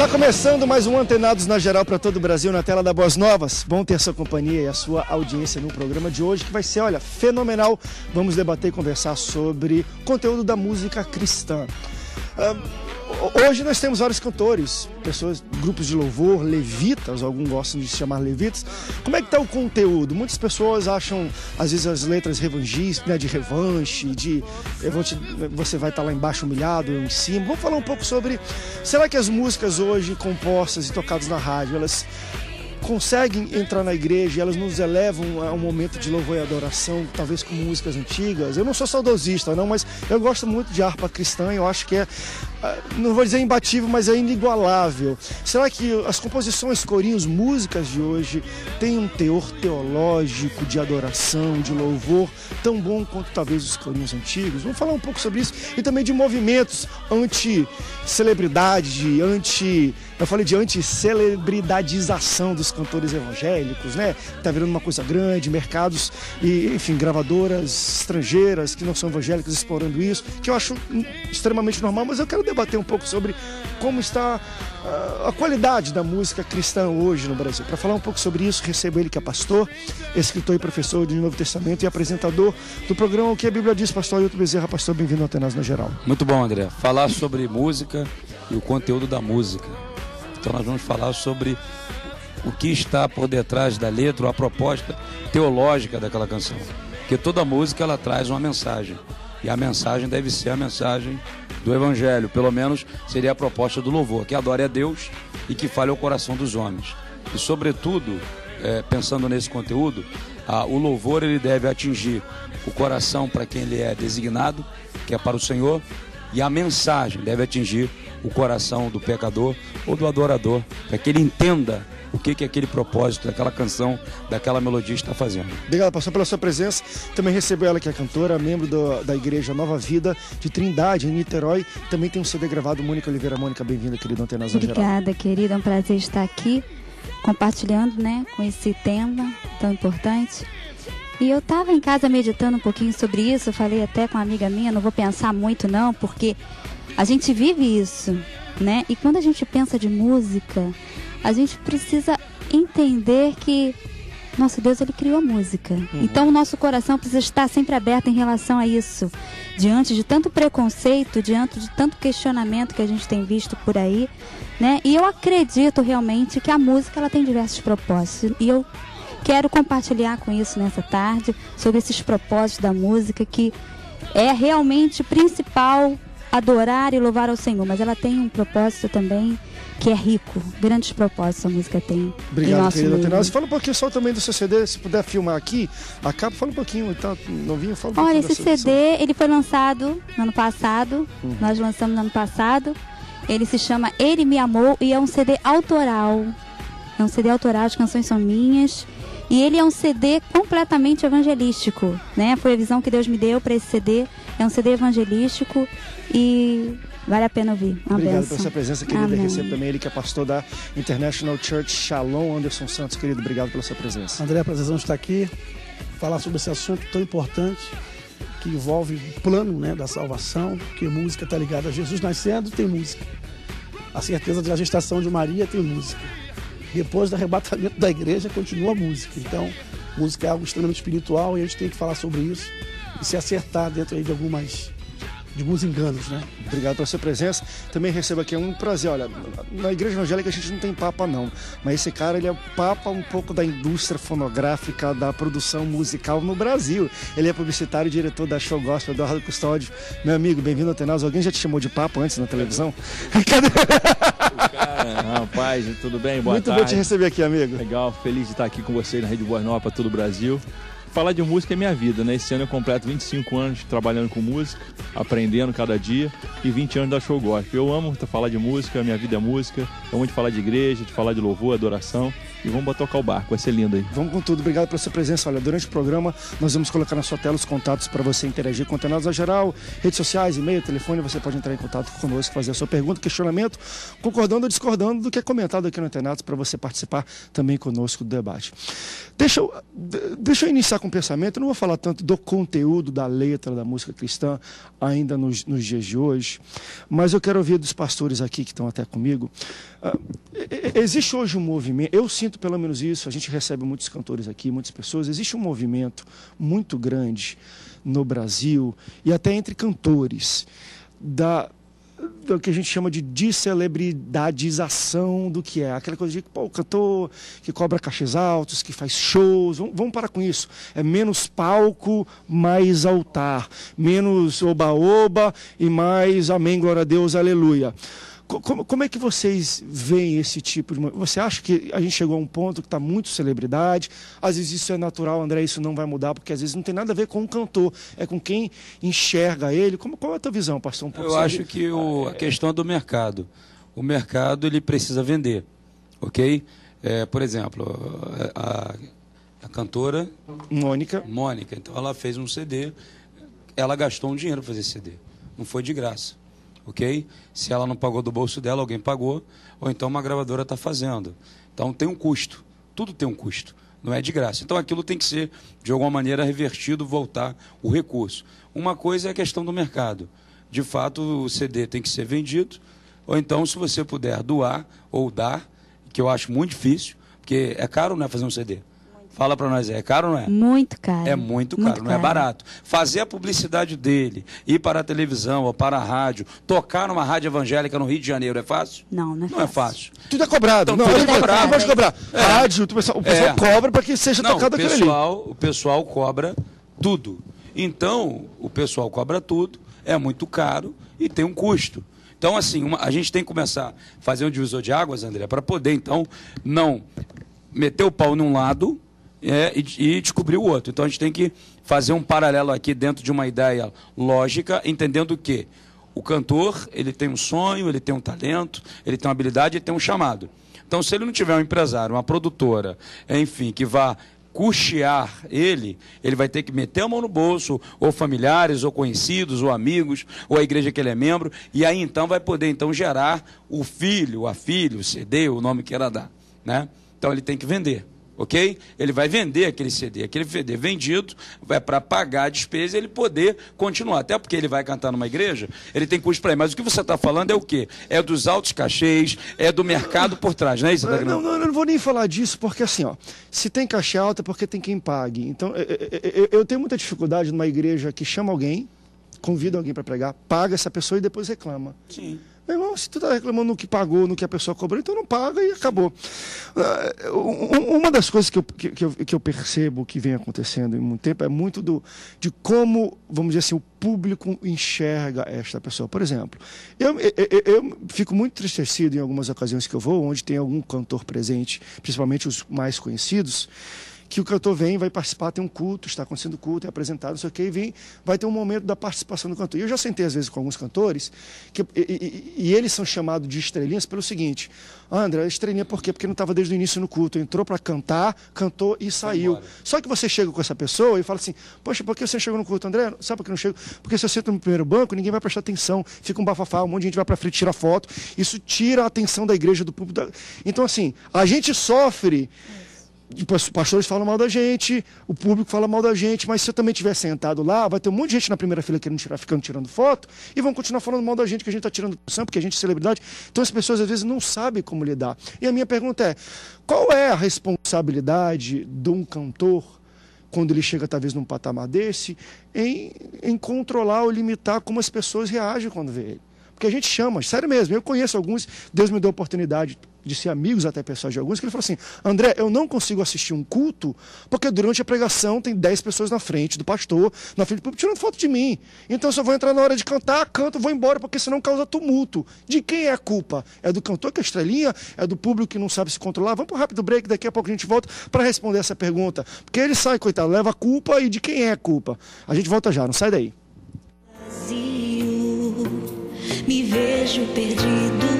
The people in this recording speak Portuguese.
Está começando mais um Antenados na Geral para todo o Brasil, na tela da Boas Novas. Bom ter a sua companhia e a sua audiência no programa de hoje, que vai ser, olha, fenomenal. Vamos debater e conversar sobre conteúdo da música cristã. Hoje nós temos vários cantores, pessoas, grupos de louvor, levitas, alguns gostam de se chamar levitas. Como é que está o conteúdo? Muitas pessoas acham, às vezes, as letras revangistas, né, de revanche, você vai estar lá embaixo humilhado, eu em cima. Vamos falar um pouco sobre, será que as músicas hoje compostas e tocadas na rádio, elas conseguem entrar na igreja e elas nos elevam a um momento de louvor e adoração, talvez com músicas antigas? Eu não sou saudosista, não, mas eu gosto muito de harpa cristã e eu acho que é, não vou dizer imbatível, mas é inigualável. Será que as composições, corinhos, músicas de hoje têm um teor teológico de adoração, de louvor, tão bom quanto talvez os corinhos antigos? Vamos falar um pouco sobre isso e também de movimentos anti-celebridade, eu falei de anti-celebridadização dos cantores evangélicos, né? Tá virando uma coisa grande, mercados e, enfim, gravadoras estrangeiras que não são evangélicas explorando isso, que eu acho extremamente normal, mas eu quero debater um pouco sobre como está a qualidade da música cristã hoje no Brasil. Para falar um pouco sobre isso, recebo ele que é pastor, escritor e professor do Novo Testamento e apresentador do programa O que a Bíblia Diz, pastor Ailton Bezerra. Pastor, bem-vindo ao Antenados na Geral. Muito bom, André. Falar sobre música e o conteúdo da música. Então nós vamos falar sobre o que está por detrás da letra, ou a proposta teológica daquela canção. Porque toda música ela traz uma mensagem. E a mensagem deve ser a mensagem do Evangelho. Pelo menos seria a proposta do louvor, que adore a Deus e que fale ao coração dos homens. E sobretudo, pensando nesse conteúdo, o louvor ele deve atingir o coração para quem ele é designado, que é para o Senhor, e a mensagem deve atingir o coração do pecador ou do adorador, para que ele entenda o que aquele propósito daquela canção, daquela melodia está fazendo. Obrigado, pastor, pela sua presença. Também recebo ela, que é cantora, membro da igreja Nova Vida de Trindade, em Niterói. Também tem um CD gravado, Mônica Oliveira. Mônica, bem-vinda, querida Antenados na Geral. Obrigada, querida. É um prazer estar aqui compartilhando, né, com esse tema tão importante. E eu estava em casa meditando um pouquinho sobre isso. Eu falei até com uma amiga minha, não vou pensar muito não, porque a gente vive isso, né? E quando a gente pensa de música, a gente precisa entender que nosso Deus, ele criou a música. Então o nosso coração precisa estar sempre aberto em relação a isso. Diante de tanto preconceito, diante de tanto questionamento que a gente tem visto por aí, né? E eu acredito realmente que a música, ela tem diversos propósitos. E eu quero compartilhar com isso nessa tarde, sobre esses propósitos da música, que é realmente principal adorar e louvar ao Senhor, mas ela tem um propósito também que é rico, grandes propósitos a música tem. Obrigado, querido Antenados. Fala um pouquinho só também do seu CD, se puder filmar aqui, a capa, fala um pouquinho, tá novinho, fala um pouquinho. Olha, esse CD, ele foi lançado no ano passado, nós lançamos no ano passado, ele se chama Ele Me Amou e é um CD autoral. É um CD autoral, as canções são minhas. E ele é um CD completamente evangelístico, né? Foi a visão que Deus me deu para esse CD. É um CD evangelístico e vale a pena ouvir. Obrigado pela sua presença, querida. Amém. Recebo também ele que é pastor da International Church Shalom, Anderson Santos, querido. Obrigado pela sua presença. André, prazer estar aqui, falar sobre esse assunto tão importante que envolve o plano, né, da salvação, porque música está ligada a Jesus nascendo, tem música. A certeza da gestação de Maria tem música. Depois do arrebatamento da igreja, continua a música. Então, música é algo extremamente espiritual e a gente tem que falar sobre isso e se acertar dentro aí de alguns enganos, né? Obrigado pela sua presença. Também recebo aqui um prazer. Olha, na igreja evangélica a gente não tem papa não, mas esse cara, ele é o papa um pouco da indústria fonográfica, da produção musical no Brasil. Ele é publicitário e diretor da Show Gospel, Eduardo Custódio. Meu amigo, bem-vindo ao Antenados. Alguém já te chamou de papa antes na televisão? Cara, rapaz, tudo bem? Boa tarde. Muito bom te receber aqui, amigo. Legal, feliz de estar aqui com vocês na Rede Boas Novas para todo o Brasil. Falar de música é minha vida, né? Esse ano eu completo 25 anos trabalhando com música, aprendendo cada dia, e 20 anos da Show Gospel. Eu amo falar de música, minha vida é música, eu amo de falar de igreja, de falar de louvor, adoração. e vamos tocar o barco, vai ser lindo aí. Vamos com tudo, obrigado pela sua presença. Olha, durante o programa nós vamos colocar na sua tela os contatos para você interagir com Antenados na Geral, redes sociais, e-mail, telefone, você pode entrar em contato conosco, fazer a sua pergunta, questionamento, concordando ou discordando do que é comentado aqui no Antenados, para você participar também conosco do debate. Deixa eu iniciar com um pensamento. Eu não vou falar tanto do conteúdo da letra da música cristã ainda nos dias de hoje, mas eu quero ouvir dos pastores aqui que estão até comigo. Existe hoje um movimento, eu sinto pelo menos isso, a gente recebe muitos cantores aqui, muitas pessoas, existe um movimento muito grande no Brasil e até entre cantores do que a gente chama de descelebridização do que é. Aquela coisa de, o cantor que cobra cachês altos, que faz shows, vamos parar com isso. É menos palco, mais altar. Menos oba-oba e mais amém, glória a Deus, aleluia. Como é que vocês veem esse tipo de... Você acha que a gente chegou a um ponto que está muito celebridade? Às vezes isso é natural, André, isso não vai mudar, porque às vezes não tem nada a ver com o cantor, é com quem enxerga ele. Qual é a tua visão, pastor? Eu acho que a questão é do mercado. O mercado, ele precisa vender, ok? Por exemplo, a cantora... Mônica, então ela fez um CD, ela gastou um dinheiro para fazer esse CD, não foi de graça. Ok? Se ela não pagou do bolso dela, alguém pagou, ou então uma gravadora está fazendo. Então tem um custo, tudo tem um custo, não é de graça. Então aquilo tem que ser, de alguma maneira, revertido, voltar o recurso. Uma coisa é a questão do mercado. De fato, o CD tem que ser vendido, ou então, se você puder doar ou dar, que eu acho muito difícil, porque é caro, não é, fazer um CD? Fala para nós, é caro ou não é? Muito caro. É muito caro, não é barato. Fazer a publicidade dele, ir para a televisão ou para a rádio, tocar numa rádio evangélica no Rio de Janeiro, é fácil? Não é fácil. Não é fácil. Tudo é cobrado. Então, tudo é cobrado. Não pode cobrar. Rádio, o pessoal cobra para que seja tocado aquilo ali. O pessoal cobra tudo. Então, o pessoal cobra tudo, é muito caro e tem um custo. Então, assim, a gente tem que começar a fazer um divisor de águas, André, para poder, então, não meter o pau num lado... e descobrir o outro. Então a gente tem que fazer um paralelo aqui dentro de uma ideia lógica, entendendo que o cantor, ele tem um sonho, ele tem um talento, ele tem uma habilidade, ele tem um chamado. Então se ele não tiver um empresário, uma produtora, enfim, que vá custear ele vai ter que meter a mão no bolso, ou familiares, ou conhecidos, ou amigos, ou a igreja que ele é membro, e aí então vai poder então gerar o filho, a filha, o CD, o nome que ela dá, né? Então ele tem que vender. Ok? Ele vai vender aquele CD vendido, vai para pagar a despesa e ele poder continuar. Até porque ele vai cantar numa igreja, ele tem custo para ir. Mas o que você está falando é o quê? É dos altos cachês, é do mercado por trás, não é isso? Eu não vou nem falar disso, porque assim, se tem cachê alto é porque tem quem pague. Então, eu tenho muita dificuldade numa igreja que chama alguém, convida alguém para pregar, paga essa pessoa e depois reclama. Sim. Meu irmão, se tu está reclamando no que pagou, no que a pessoa cobrou, então não paga e acabou. Uma das coisas que eu percebo que vem acontecendo em muito tempo é muito de como, vamos dizer assim, o público enxerga esta pessoa. Por exemplo, eu fico muito entristecido em algumas ocasiões que eu vou, onde tem algum cantor presente, principalmente os mais conhecidos, que o cantor vem, vai participar, tem um culto, está acontecendo culto, é apresentado, não sei o que, e vai ter um momento da participação do cantor. E eu já sentei, às vezes, com alguns cantores, e eles são chamados de estrelinhas pelo seguinte: André, estrelinha por quê? Porque não estava desde o início no culto, entrou para cantar, cantou e saiu. Só que você chega com essa pessoa e fala assim: poxa, por que você chegou no culto, André? Sabe por que não chego? Porque se eu sento no primeiro banco, ninguém vai prestar atenção, fica um bafafá, um monte de gente vai para frente, tira foto, isso tira a atenção da igreja, do público. Então, assim, a gente sofre... Os pastores falam mal da gente, o público fala mal da gente, mas se eu também estiver sentado lá, vai ter um monte de gente na primeira fila querendo ficando tirando foto, e vão continuar falando mal da gente, que a gente está tirando atenção, porque a gente é celebridade. Então as pessoas às vezes não sabem como lidar. E a minha pergunta é: qual é a responsabilidade de um cantor, quando ele chega talvez num patamar desse, em controlar ou limitar como as pessoas reagem quando vê ele? Porque a gente chama, sério mesmo, eu conheço alguns, Deus me deu a oportunidade de ser amigos até pessoas de alguns, que ele falou assim: André, eu não consigo assistir um culto, porque durante a pregação tem 10 pessoas na frente do pastor, na frente do público, tirando foto de mim. Então eu só vou entrar na hora de cantar, canto, vou embora, porque senão causa tumulto. De quem é a culpa? É do cantor que é estrelinha? É do público que não sabe se controlar? Vamos para um rápido break, daqui a pouco a gente volta para responder essa pergunta. Porque ele sai, coitado, leva a culpa, e de quem é a culpa? A gente volta já, não sai daí. Me vejo perdido